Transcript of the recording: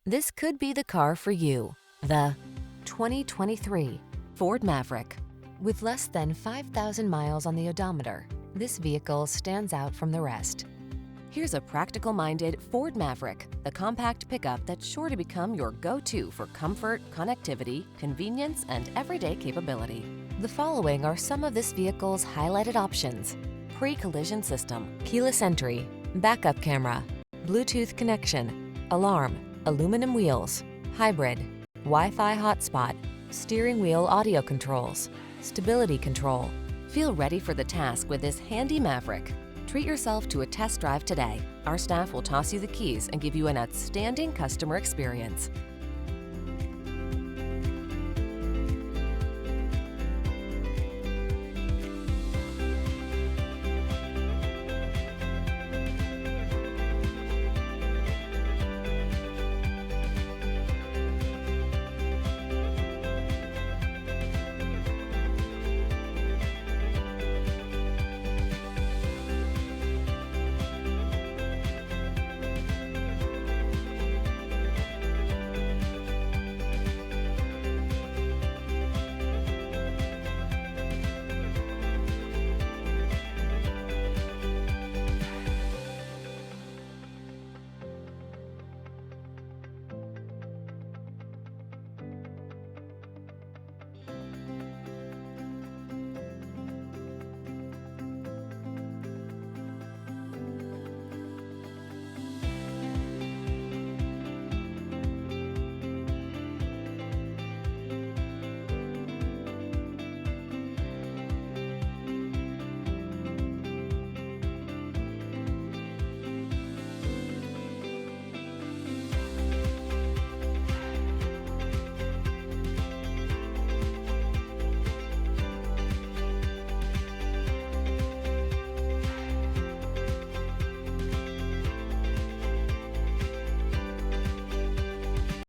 This could be the car for you. The 2023 Ford Maverick. With less than 5,000 miles on the odometer, this vehicle stands out from the rest. Here's a practical-minded Ford Maverick, the compact pickup that's sure to become your go-to for comfort, connectivity, convenience, and everyday capability. The following are some of this vehicle's highlighted options: pre-collision system, keyless entry, backup camera, Bluetooth connection, alarm, aluminum wheels, hybrid, Wi-Fi hotspot, steering wheel audio controls, stability control. Feel ready for the task with this handy Maverick. Treat yourself to a test drive today. Our staff will toss you the keys and give you an outstanding customer experience.